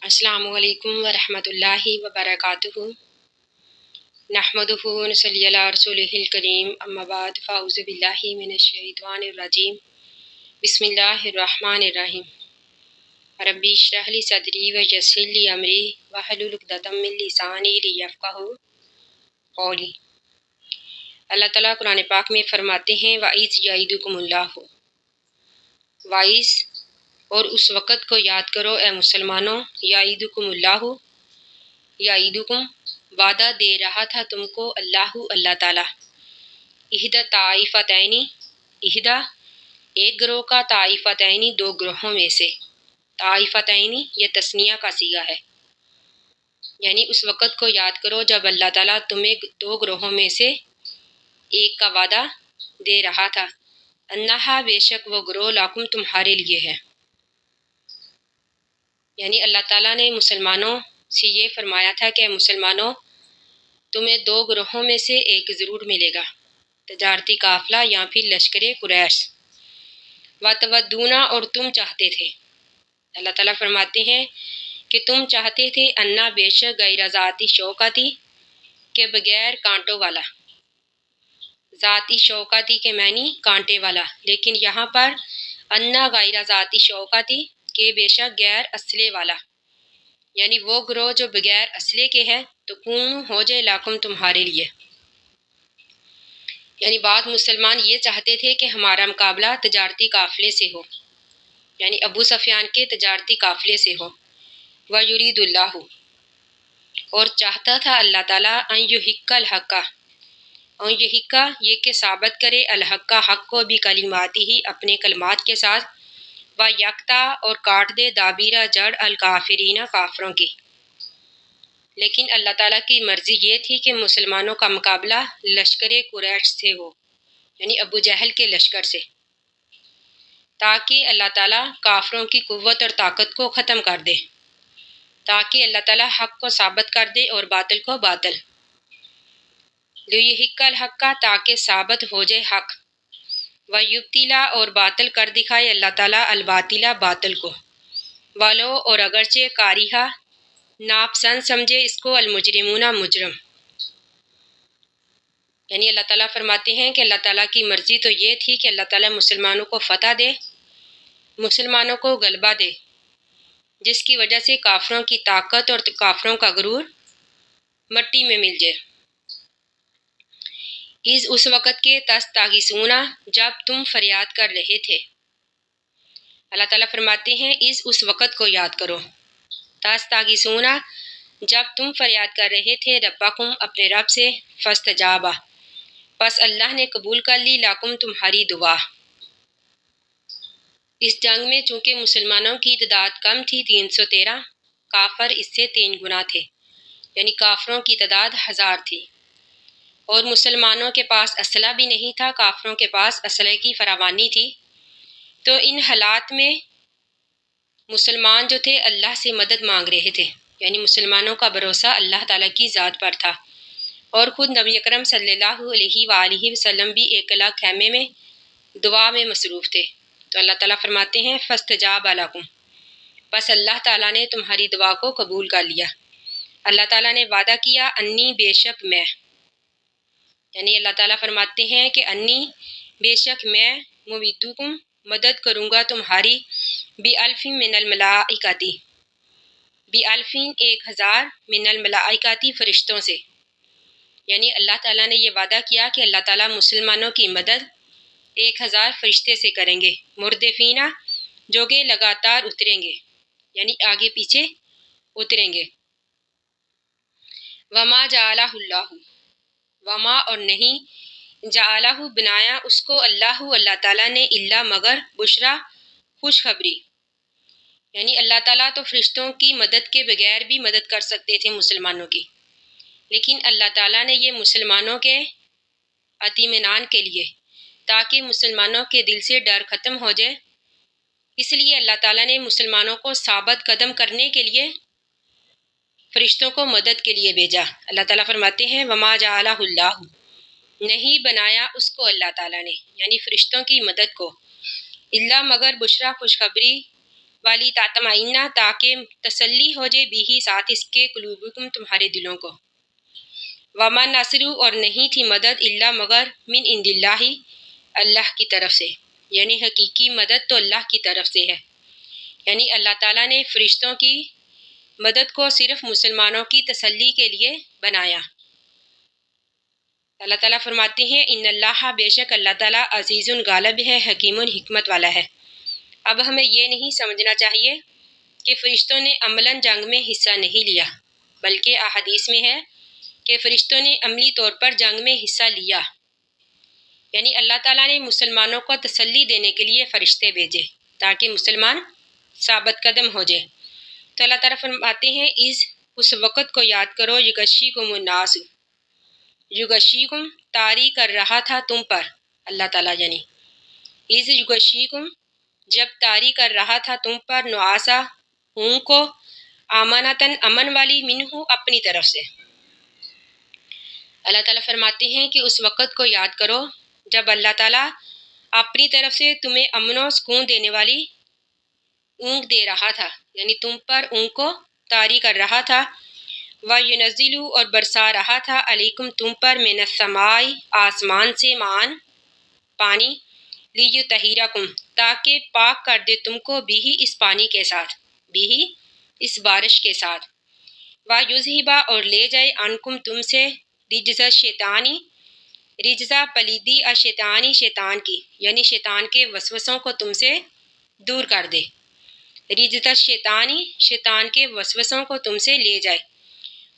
السلام علیکم ورحمۃ اللہ وبرکاتہ۔ نحمدہ ونصلی علی رسولہ الکریم، اما بعد فاعوذ باللہ من الشیطان الرجیم، بسم اللہ الرحمن الرحیم۔ ربی اشرح لی صدری ویسر لی امری واحلل عقدۃ من لسانی لیفقہوا قولی۔ اللہ تعالیٰ قرآن پاک میں فرماتے ہیں وَإِذْ یعیدکم اللہ، وائس اور اس وقت کو یاد کرو اے مسلمانوں، یعیدکم اللہ، یعیدکم وعدہ دے رہا تھا تم کو اللہ تعالیٰ، احدی طائفتین، احدی ایک گروہ کا، طائفتین دو گروہوں میں سے، طائفتین یہ تثنیہ کا صیغہ ہے، یعنی اس وقت کو یاد کرو جب اللہ تعالیٰ تمہیں دو گروہوں میں سے ایک کا وعدہ دے رہا تھا، انہا بے شک وہ گروہ لاکم تمہارے لیے ہے، یعنی اللہ تعالیٰ نے مسلمانوں سے یہ فرمایا تھا کہ مسلمانوں تمہیں دو گروہوں میں سے ایک ضرور ملے گا، تجارتی قافلہ یا پھر لشکر قریش، وَتَوَدُّونَ اور تم چاہتے تھے، اللہ تعالیٰ فرماتے ہیں کہ تم چاہتے تھے، انا بے شک غیر ذاتی شوکتی کے بغیر کانٹوں والا، ذاتی شوکتی کے معنی کانٹے والا، لیکن یہاں پر انا غیر ذاتی شوکتی کے بے شک غیر اسلحے والا، یعنی وہ گروہ جو بغیر اسلحے کے ہے، تو کون ہو جائے لاکم تمہارے لیے، یعنی بعض مسلمان یہ چاہتے تھے کہ ہمارا مقابلہ تجارتی قافلے سے ہو، یعنی ابو سفیان کے تجارتی قافلے سے ہو، وَيُرِيدُ اللَّهُ اور چاہتا تھا اللہ تعالیٰ ان یحق الحق، ان یحق یہ کہ ثابت کرے الحق حق کو بھی کلماتی ہی اپنے کلمات کے ساتھ، وَيَقْطَعَ اور کاٹ دے دابیرہ جڑ الکافرین کافروں کی، لیکن اللہ تعالیٰ کی مرضی یہ تھی کہ مسلمانوں کا مقابلہ لشکر قریش سے ہو، یعنی ابو جہل کے لشکر سے، تاکہ اللہ تعالیٰ کافروں کی قوت اور طاقت کو ختم کر دے، تاکہ اللہ تعالیٰ حق کو ثابت کر دے اور باطل کو باطل، لیحق الحق تاکہ ثابت ہو جائے حق، ویبطل اور باطل کر دکھائے اللہ تعالیٰ الباطل باطل کو، ولو اور اگرچہ کاریہ ناپسند سمجھے اس کو المجرمون مجرم، یعنی اللہ تعالیٰ فرماتے ہیں کہ اللہ تعالیٰ کی مرضی تو یہ تھی کہ اللہ تعالیٰ مسلمانوں کو فتح دے، مسلمانوں کو غلبہ دے، جس کی وجہ سے کافروں کی طاقت اور کافروں کا غرور مٹی میں مل جائے، اس وقت کے تستغیثون جب تم فریاد کر رہے تھے، اللہ تعالیٰ فرماتے ہیں اس وقت کو یاد کرو، تستغیثون جب تم فریاد کر رہے تھے ربکم اپنے رب سے، فاستجاب پس اللہ نے قبول کر لی لاکم تمہاری دعا، اس جنگ میں چونکہ مسلمانوں کی تعداد کم تھی 313، کافر اس سے 3 گنا تھے، یعنی کافروں کی تعداد 1000 تھی، اور مسلمانوں کے پاس اسلحہ بھی نہیں تھا، کافروں کے پاس اسلحے کی فراوانی تھی، تو ان حالات میں مسلمان جو تھے اللہ سے مدد مانگ رہے تھے، یعنی مسلمانوں کا بھروسہ اللہ تعالیٰ کی ذات پر تھا، اور خود نبی اکرم صلی اللہ علیہ وآلہ وسلم بھی ایک الگ خیمے میں دعا میں مصروف تھے، تو اللہ تعالیٰ فرماتے ہیں فاستجاب لکم پس اللہ تعالیٰ نے تمہاری دعا کو قبول کر لیا، اللہ تعالیٰ نے وعدہ کیا انی بے شک میں، یعنی اللہ تعالیٰ فرماتے ہیں کہ انی بے شک میں ممیدکم مدد کروں گا تمہاری بِأَلْفٍ من الملائکتی، بِأَلْفٍ 1000 من الملائکتی فرشتوں سے، یعنی اللہ تعالیٰ نے یہ وعدہ کیا کہ اللہ تعالیٰ مسلمانوں کی مدد 1000 فرشتے سے کریں گے، مردفینہ جو کہ لگاتار اتریں گے، یعنی آگے پیچھے اتریں گے، وما جعلہ اللہ، وما اور نہیں، جعلہ بنایا اس کو اللہ تعالیٰ نے الا مگر بشرا خوشخبری، یعنی اللہ تعالیٰ تو فرشتوں کی مدد کے بغیر بھی مدد کر سکتے تھے مسلمانوں کی، لیکن اللہ تعالیٰ نے یہ مسلمانوں کے اطمینان کے لیے، تاکہ مسلمانوں کے دل سے ڈر ختم ہو جائے، اس لیے اللہ تعالیٰ نے مسلمانوں کو ثابت قدم کرنے کے لیے فرشتوں کو مدد کے لیے بھیجا، اللہ تعالیٰ فرماتے ہیں وما جعلہ اللہ نہیں بنایا اس کو اللہ تعالیٰ نے، یعنی فرشتوں کی مدد کو، الا مگر بشرا خوشخبری، والی تطمئن تاکہ تسلی ہو جائے بھی ساتھ اس کے قلوبکم تمہارے دلوں کو، وما نصر اور نہیں تھی مدد الا مگر من عند اللہ اللہ کی طرف سے، یعنی حقیقی مدد تو اللہ کی طرف سے ہے، یعنی اللہ تعالیٰ نے فرشتوں کی مدد کو صرف مسلمانوں کی تسلی کے لیے بنایا۔ اللہ تعالیٰ فرماتے ہیں ان اللہ بے شک اللہ تعالیٰ عزیز غالب ہے، حکیم حکمت والا ہے۔ اب ہمیں یہ نہیں سمجھنا چاہیے کہ فرشتوں نے عملاً جنگ میں حصہ نہیں لیا، بلکہ احادیث میں ہے کہ فرشتوں نے عملی طور پر جنگ میں حصہ لیا، یعنی اللہ تعالیٰ نے مسلمانوں کو تسلی دینے کے لیے فرشتے بھیجے تاکہ مسلمان ثابت قدم ہو جائے۔ تو اللہ تعالیٰ فرماتے ہیں اس وقت کو یاد کرو یغشیکم الناس، یغشیکم طاری کر رہا تھا تم پر اللہ تعالیٰ، یعنی یغشیکم جب طاری کر رہا تھا تم پر نعاسا اونگ کو، امانتاً امن والی منہ اپنی طرف سے۔ اللہ تعالیٰ فرماتے ہیں کہ اس وقت کو یاد کرو جب اللہ تعالیٰ اپنی طرف سے تمہیں امن و سکون دینے والی اونگ دے رہا تھا، یعنی تم پر اونگ کو طاری کر رہا تھا، وَيُنَزِّلُ اور برسا رہا تھا علیکم تم پر من السماء آسمان سے مان پانی، لیطہرکم تاکہ پاک کر دے تم کو بھی اس پانی کے ساتھ، بھی اس بارش کے ساتھ، وَيُذْهِبَ اور لے جائے عنکم تم سے رجز الشیطانی، رجزہ پلیدی الشیطانی شیطان کی، یعنی شیطان کے وسوسوں کو تم سے دور کر دے، رجز الشیطانی شیطان کے وسوسوں کو تم سے لے جائے،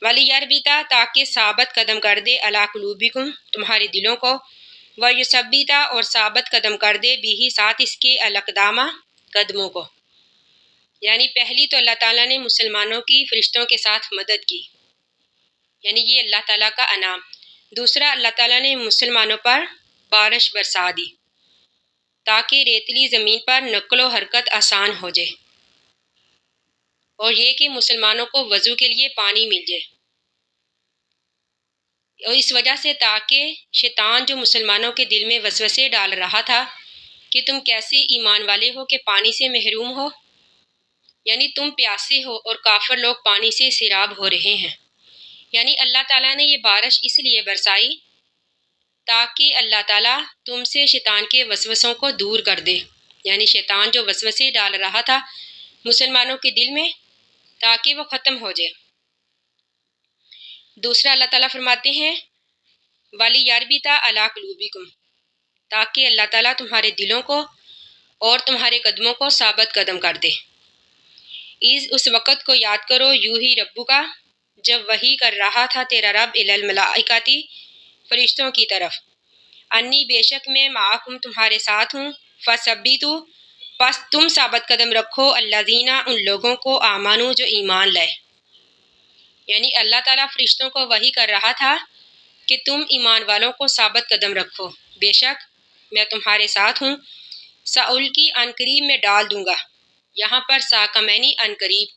وَلِيَرْبِطَ تاکہ ثابت قدم کر دے عَلَىٰ قُلُوبِكُمْ تمہارے دلوں کو، وَيُثَبِّتَ اور ثابت قدم کر دے بھی ساتھ اس کے الْأَقْدَامَ قدموں کو، یعنی پہلی تو اللہ تعالیٰ نے مسلمانوں کی فرشتوں کے ساتھ مدد کی، یعنی یہ اللہ تعالیٰ کا انعام۔ دوسرا اللہ تعالیٰ نے مسلمانوں پر بارش برسا دی تاکہ ریتلی زمین پر نقل و حرکت آسان ہو جائے، اور یہ کہ مسلمانوں کو وضو کے لیے پانی مل جائے، اور اس وجہ سے تاکہ شیطان جو مسلمانوں کے دل میں وسوسے ڈال رہا تھا کہ تم کیسے ایمان والے ہو کہ پانی سے محروم ہو، یعنی تم پیاسے ہو اور کافر لوگ پانی سے سیراب ہو رہے ہیں، یعنی اللہ تعالیٰ نے یہ بارش اس لیے برسائی تاکہ اللہ تعالیٰ تم سے شیطان کے وسوسوں کو دور کر دے، یعنی شیطان جو وسوسے ڈال رہا تھا مسلمانوں کے دل میں تاکہ وہ ختم ہو جائے۔ دوسرا اللہ تعالیٰ فرماتے ہیں وَلِيَرْبِطَ عَلَىٰ قُلُوبِكُمْ تاکہ اللہ تعالیٰ تمہارے دلوں کو اور تمہارے قدموں کو ثابت قدم کر دے۔ اس وقت کو یاد کرو یوحی ربو کا جب وحی کر رہا تھا تیرا رب الی الملائکتی فرشتوں کی طرف، انی بے شک میں معکم تمہارے ساتھ ہوں، فثبتوا پس تم ثابت قدم رکھو الذین ان لوگوں کو آمنوا جو ایمان لائے، یعنی اللہ تعالیٰ فرشتوں کو وحی کر رہا تھا کہ تم ایمان والوں کو ثابت قدم رکھو، بے شک میں تمہارے ساتھ ہوں، سألقی عنقریب میں ڈال دوں گا، یہاں پر سا کا معنی عنقریب،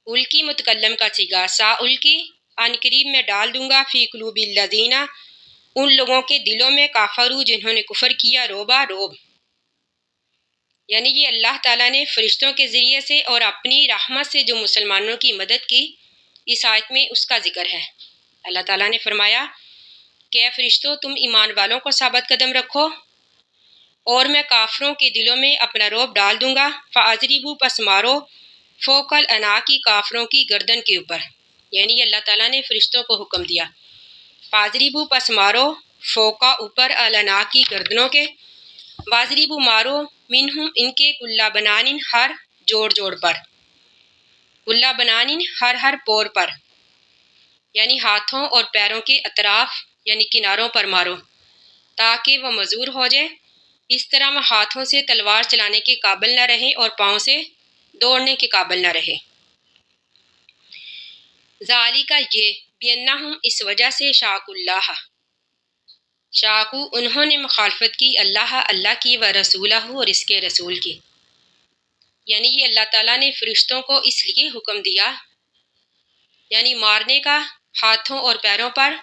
القی متکلم کا صیغہ، سألقی عنقریب میں ڈال دوں گا فی قلوب الذین ان لوگوں کے دلوں میں کافروا جنہوں نے کفر کیا روبا روب، یعنی یہ اللہ تعالیٰ نے فرشتوں کے ذریعے سے اور اپنی رحمت سے جو مسلمانوں کی مدد کی، اس آیت میں اس کا ذکر ہے۔ اللہ تعالیٰ نے فرمایا کہ اے فرشتوں تم ایمان والوں کو ثابت قدم رکھو اور میں کافروں کے دلوں میں اپنا رعب ڈال دوں گا، فَأَضْرِبُوا پس مارو فوق العناقِ کافروں کی گردن کے اوپر، یعنی یہ اللہ تعالیٰ نے فرشتوں کو حکم دیا، فَأَضْرِبُوا پس مارو فوقا اوپر العناقِ گردنوں کے، وَأَضْرِبُوا مارو منہم ان کے کُلَّ بنان ہر جوڑ جوڑ پر، کُلَّ بنان ہر پور پر، یعنی ہاتھوں اور پیروں کے اطراف یعنی کناروں پر مارو تاکہ وہ مزور ہو جائے، اس طرح وہ ہاتھوں سے تلوار چلانے کے قابل نہ رہے اور پاؤں سے دوڑنے کے قابل نہ رہے۔ ذالک یہ بِأَنَّهُمْ اس وجہ سے شاقوا اللہ، شاقوا انہوں نے مخالفت کی اللہ کی و رسولہ اور اس کے رسول کی، یعنی یہ اللہ تعالیٰ نے فرشتوں کو اس لیے حکم دیا یعنی مارنے کا ہاتھوں اور پیروں پر،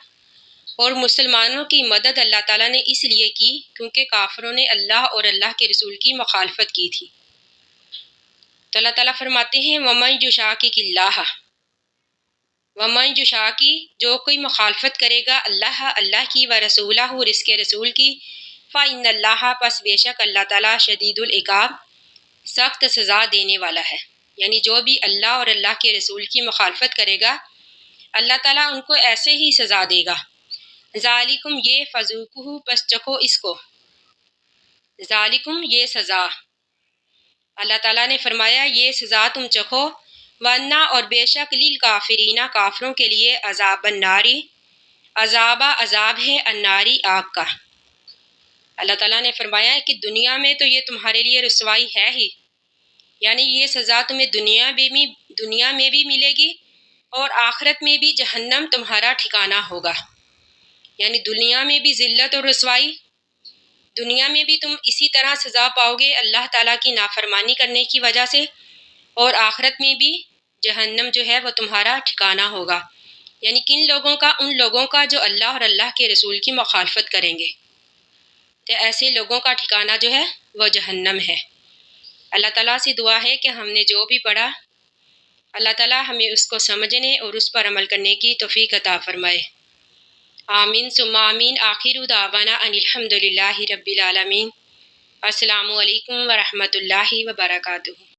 اور مسلمانوں کی مدد اللہ تعالیٰ نے اس لیے کی کیونکہ کافروں نے اللہ اور اللہ کے رسول کی مخالفت کی تھی، تو اللہ تعالیٰ فرماتے ہیں وَمَن یُشَاقِقِ اللَّهَ، وَمَن یُشَاقِق، جو کوئی مخالفت کرے گا اللہ کی و رسولہ اور اس کے رسول کی، فَإِنَّ اللَّهَ، پس بے شک اللہ تعالیٰ شدید العقاب، سخت سزا دینے والا ہے۔ یعنی جو بھی اللہ اور اللہ کے رسول کی مخالفت کرے گا اللہ تعالیٰ ان کو ایسے ہی سزا دے گا۔ ذالکم، یہ فذوقوہ، پس چکھو اس کو، ذالکم یہ سزا، اللہ تعالیٰ نے فرمایا یہ سزا تم چکھو، ورنہ اور بے شک للکافرین، کافروں کے لیے عذاب الناری، عذاب ہے الناری، آگ کا۔ اللہ تعالیٰ نے فرمایا کہ دنیا میں تو یہ تمہارے لیے رسوائی ہے ہی، یعنی یہ سزا تمہیں دنیا میں بھی ملے گی اور آخرت میں بھی جہنم تمہارا ٹھکانہ ہوگا۔ یعنی دنیا میں بھی ذلت اور رسوائی، دنیا میں بھی تم اسی طرح سزا پاؤ گے اللہ تعالیٰ کی نافرمانی کرنے کی وجہ سے، اور آخرت میں بھی جہنم جو ہے وہ تمہارا ٹھکانہ ہوگا۔ یعنی کن لوگوں کا؟ ان لوگوں کا جو اللہ اور اللہ کے رسول کی مخالفت کریں گے، تو ایسے لوگوں کا ٹھکانہ جو ہے وہ جہنم ہے۔ اللہ تعالیٰ سے دعا ہے کہ ہم نے جو بھی پڑھا اللہ تعالیٰ ہمیں اس کو سمجھنے اور اس پر عمل کرنے کی توفیق عطا فرمائے۔ آمین ثم آمین۔ آخر دعوانا ان الحمد للہ رب العالمین۔ السلام علیکم ورحمۃ اللہ وبرکاتہ۔